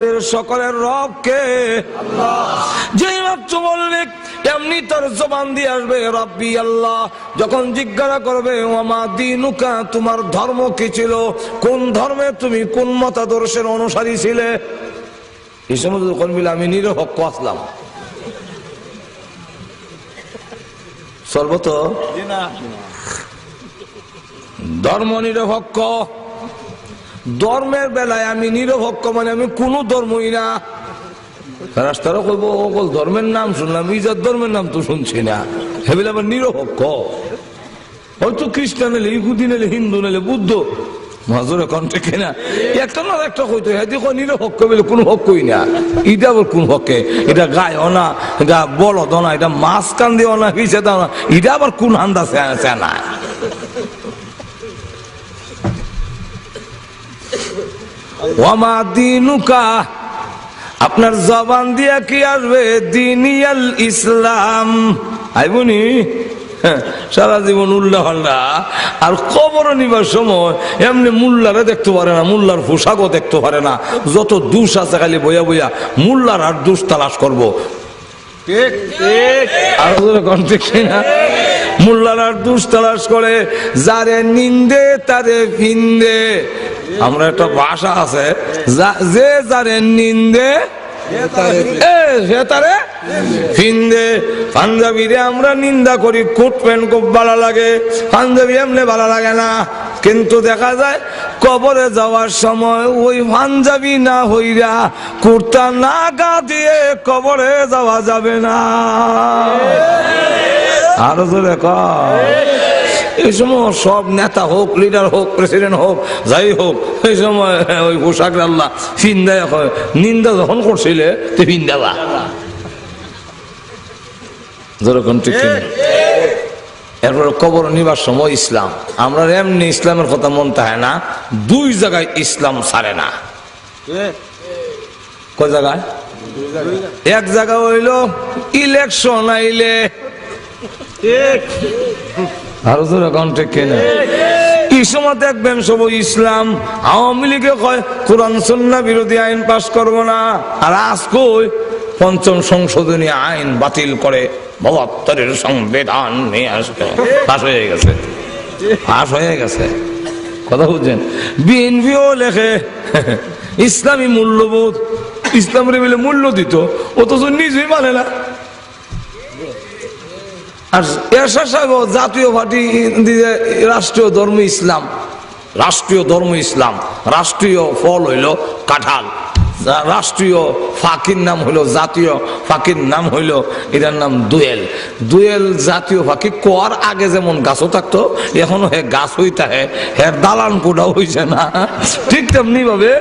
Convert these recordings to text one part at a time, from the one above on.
সকলের রব কে? আল্লাহ। যেই মাত্র বলবে এমনি তার জবান দিয়ে আসবে রব্বি আল্লাহ। যখন জিজ্ঞাসা করবে ওমা দীনুকা, তোমার ধর্ম কি ছিল, কোন ধর্মে তুমি কোন মতাদর্শের অনুসারী ছিলে, এই সময় যখন বলে আমি নিরপেক্ষ আসলাম, সর্বত ধর্ম নিরপেক্ষ। ধর্মের বেলায় আমি নিরপেক্ষ মানে আমি কোন ধর্মই না। রাস্তারা কইব ওকল ধর্মের নাম শুনলাম, ইজার ধর্মের নাম তো শুনছি না, হেবিল আবার নিরপেক্ষ। হয়তো খ্রিস্টান এলে, ইহুদি নেলে, হিন্দু নেলে, বুদ্ধ, মাজরে কণ্ঠে কেনা একটা না একটা কইতো হেদি কই নিরপেক্ষ বলে কোন হকই না। এটা আবার কোন হকে? এটা গায় না, এটা বলদ না, এটা মাছ কান দিও না, হিসে দাও না, এটা আবার কোন হান্দা চেনা? ওয়ামা দীনুকা, আপনার জবান দিয়া কি আসবে দীনিয়াল ইসলাম, আইবনি সারা জীবন উল্লাহ আর কবর নিবার সময় এমনি মুল্লারে দেখতে পারে না, মুল্লার পোশাকও দেখতে পারে না, যত দোষ আছে খালি বইয়া বইয়া মুল্লার আর দোষ তালাশ করবো। মুল্লার আর দোষ তালাশ করে, যারে নিন্দে তারে ফিন্দে। আমরা একটা ভাষা আছে, যে যারে নিন্দে ফিন্দে। পাঞ্জাবিরে আমরা নিন্দা করি, কোট প্যান্ট খুব ভালো লাগে, পাঞ্জাবি এমনি ভালো লাগে না, কিন্তু দেখা যায় কবরে যাওয়ার সময় ওই পাঞ্জাবি না হইরা কুর্তা না গা দিয়ে কবরে যাওয়া যাবে না। আরো জোরে কর। এই সময় সব নেতা হোক, লিডার হোক, প্রেসিডেন্ট হোক, যাই হোক, এই সময় ওই পোশাক আল্লাহ ফিন্দায় হয়। নিন্দা যখন করছিলে তো ফিন্দাবা যেরকম ঠিক। এরপরে কবর নিবার সময় ইসলাম, আমরা এমনি ইসলামের কথা মন থাকে না, দুই জায়গায় ইসলাম ছাড়ে না। কয় জায়গায়? এক জায়গা হইল ইলেকশন আইলে, আরো যেরকম ঠিক কিনা, এই সময় দেখবেন সব ইসলাম আওয়ামী লীগে কয় কোরআন সুন্নাহ বিরোধী আইন পাস করবো না, আর আজকে পঞ্চম সংশোধনী আইন বাতিল করে ৭২ সংবিধান নিয়ে আসবে। পাস হয়ে গেছে, পাস হয়ে গেছে, কথা বুঝছেন? বিএনপিও লেখে ইসলামী মূল্যবোধ, ইসলামের বলে মূল্য দিত, অথচ নিজেই মানে না। আর এরশাদ সাহেব জাতীয় পার্টি রাষ্ট্রীয় ধর্ম ইসলাম, রাষ্ট্রীয় ধর্ম ইসলাম, রাষ্ট্রীয় ফল হইল কাঁঠাল, রাষ্ট্রীয় ফাঁকির নাম হইল, জাতীয় ফাঁকির নাম হইল, এটার নাম দোয়েল। দোয়েল জাতীয় ফাঁকি কোয়ার আগে যেমন গাছও থাকতো, এখনো হে গাছ হইতে হে দালান কোটাও হইছে না। ঠিক তেমনি ভাবে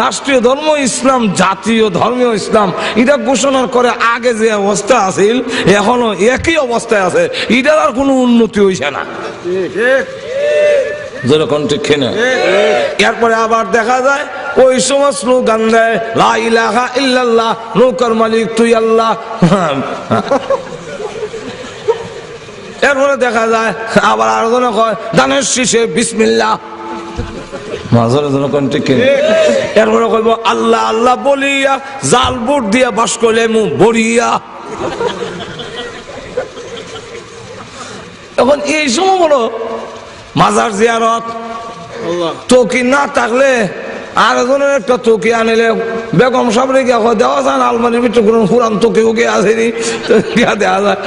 রাষ্ট্রীয় ধর্ম ইসলাম, জাতীয় ধর্মীয় ইসলাম, এটা ঘোষণার করে আগে যে অবস্থা আছিল এখনো একই অবস্থায় আছে, এটার আর কোনো উন্নতি হইছে না। যেরকম ঠিক কিনা? এরপরে আবার দেখা যায় ওই সময় স্লোগান দেয় লা ইলাহা ইল্লাল্লাহ, নৌকার মালিক তুই আল্লাহ। এরপরে দেখা যায় আবার আরো জন কয় দানের শীষে বিসমিল্লাহ। এরপরে কইব আল্লাহ আল্লাহ বলিয়া জাল বুট দিয়া বাস করলে মু বড়িয়া। এখন এই সময় বলো মাজার জিয়ারত তোকি না থাকলে আর একজনের একটা তোকি আনিলে বেগম সাবরে গিয়া দেওয়া যায় না, আলমারির ভিতরে কোনো পুরান তোকে উকে আসেনি, দেওয়া যায়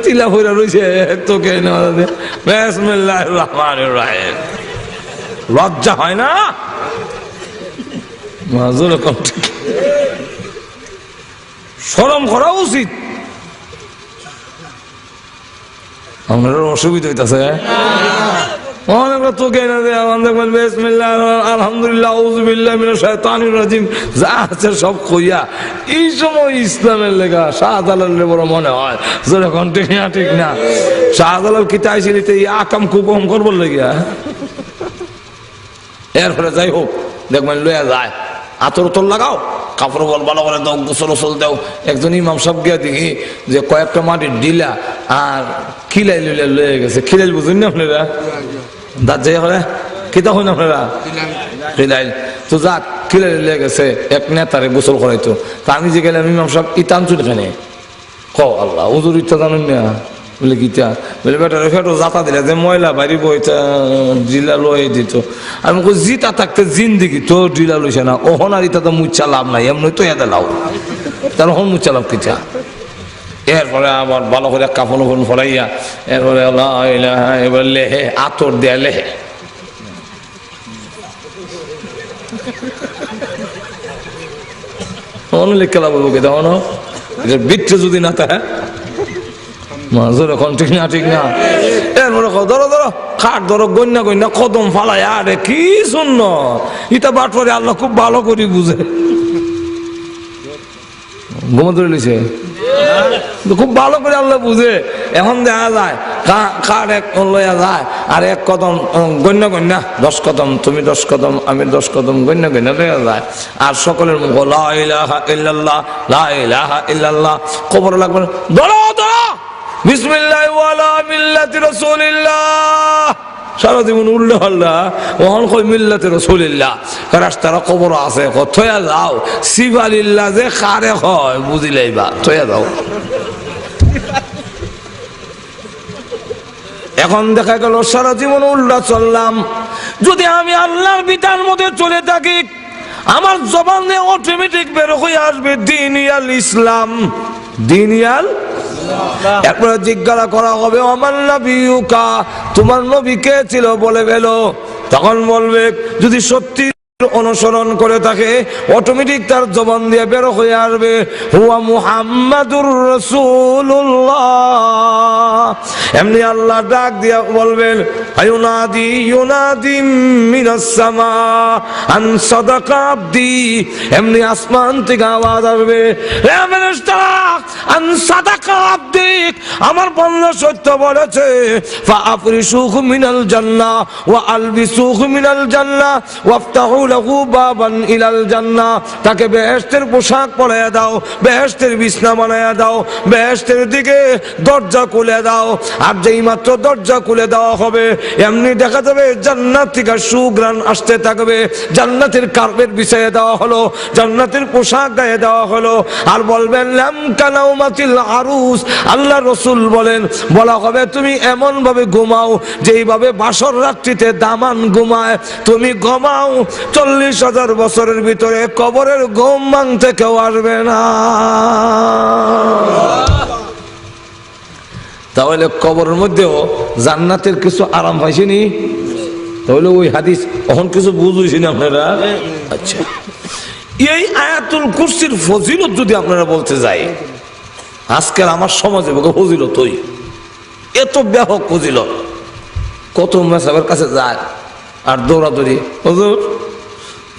তিলা ফুরা রয়েছে তোকে। বিসমিল্লাহির রহমানির রহিম। লজ্জা হয় না? শরম করা উচিত। আমার অসুবিধা হইতেছে অনেকটা তোকে না দেয়, দেখবেন বিসমিল্লাহ আলহামদুলিল্লাহ আউযুবিল্লাহ মিনাশ শাইতানির রাজিম যা আছে সব কইয়া। এই সময় ইসলামের লেখা শাহজালালের বড় মনে হয় যেরকম ঠিক না, ঠিক না? শাহজালাল কি চাইছিল আকাম কুকম করবো লেগিয়া। এরপরে যাই হোক দেখবেন লইয়া যায়, আতর উতর লাগাও, কাপড় বল ভালো করে দাও, গোসল ওসল দাও। একজন ইমাম সব গিয়া দেখি যে কয়েকটা মাটির ডিলা আর খিলাই লইলে লয়ে গেছে। খিলাইল বুঝুন না আপনারা? দাঁত যাই করে কিতা হন আপনারা? খিলাইল তো যাক কিলে লেগে গেছে এক নেতারে গোসল করাইতো। তা আমি যে গেলাম ইমাম সাহেব ইতানচুর এখানে ক আল্লাহ হুজুর ইচ্ছা জানেন না বলে গীতা বলে বেটারে ফেটো জাতা দিলে যে ময়লা বাড়ি বইটা ডিলা লয়ে দিত। আমি কই জিতা থাকতে জিন্দিগি তো ডিলা লইছে না ওহন আর ইতা তো মুচ্ছা লাভ নাই এমনি তো এদে লাও তার হন মুচ্ছা লাভ কিতা। এরপরে আবার ভালো করে কাফন ফোন ফলাইয়া এরপরে এবার লেহে আতর দেয়া লেহে লিখে লাভ বলবো কেতা অন বিট্রে যদি না তা ঠিক না ঠিক না। এরপরে ধরো ধরো খাট ধরো গন্যা গন্যা কদম ফালাই আরে কি শূন্য ইটা বাটরে আল্লাহ খুব ভালো করে বুঝে ঘুমো ধরে লিছে খুব ভালো করে আল্লাহ বুঝে। এখন দেখা যায় কার এক লইয়া যায় আর এক কদম গণ্য গণ্যা 10 কদম তুমি 10 কদম আমি 10 কদম গণ্য গণ্য লইয়া যায় আর সকলের মুখ লা ইলাহা ইল্লাল্লাহ লা ইলাহা ইল্লাল্লাহ কবর লাগবে ধরো ধরো বিসমিল্লাহ ওয়ালা মিল্লাতি রাসূলিল্লাহ সারা জীবন উল্লে হল্লা ওহন কই মিল্লাতে রাসূলিল্লাহ রাস্তার কবর আছে থয়া যাও সিবালিল্লাহ যে কারে হয় বুঝিলাইবা থয়া যাও। এখন দেখা গেল সারা জীবন উল্লা চললাম যদি আমি আল্লাহর বিধান মধ্যে চলে থাকি আমার জবানে অটোমেটিক বের হয়ে আসবে দিনিয়াল ইসলাম দিনিয়াল। এরপরে জিজ্ঞাসা করা হবে আমার নবিয়ুকা তোমার নবী কে ছিল বলে গেল তখন বলবে যদি সত্যি অনুসরণ করে থাকে অটোমেটিক তার জবান দিয়ে বের হয়ে আসবে হুয়া মুহাম্মাদুর রাসূলুল্লাহ। এমনি আল্লাহ ডাক দিয়া বলবেন আয়ুনাদি ইউনাদি মিনাস সামা আন সাদাকা আবদি এমনি আসমান থেকে আওয়াজ আসবে হে ফেরেশতারা আন সাদাকা আবদি আমার বান্দা সত্য বলেছে ফাআফরিশুহু মিনাল জান্নাহ ওয়া আলবিসুহু মিনাল জান্নাহ ওয়াফতাহু লাহু বাবান ইলাল জান্নাহ তাকে বেহেশতের পোশাক পরাইয়া দাও বেহেশতের বিছনা বানাইয়া দাও বেহেশতের দিকে দরজা খুলে দাও। আর যেই মাত্র দরজা খুলে দেওয়া হবে এমনি দেখা যাবে জান্নাত থেকে সুঘ্রাণ আসতে থাকবে জান্নাতের কার্পেট বিছাইয়ে দেওয়া হলো জান্নাতের পোশাক গায়ে দেওয়া হলো আর বলবেন লাম কানাউমাতিল আরুস আল্লাহ রাসূল বলেন বলা হবে তুমি এমন ভাবে ঘুমাও যেইভাবে বাসর রাত্রিতে দামান ঘুমায় তুমি ঘুমাও 40,000 বছরের ভিতরে কবরের ঘুম ভাঙতে কেউ আসবে না। তাহলে কবরের মধ্যেও জান্নাতের কিছু আরাম পাইছেনি তাহলে ওই হাদিস এখন কিছু বুঝেছেন আপনারা। আচ্ছা এই আয়াতুল কুরসির ফজিলত যদি আপনারা বলতে যাই আজকাল আমার সমাজে ফজিলত ওই এত ব্যাপক ফজিলত কত মেসাবের কাছে যায় আর দৌড়াদৌড়ি হুজুর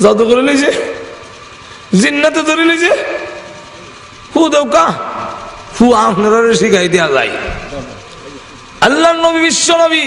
জাদু করে লিছে জিন্নাতে ধরে লিছে হু দেউকা হু আপনারা শিখাই দেওয়া যায়। আল্লাহর নবী বিশ্ব নবী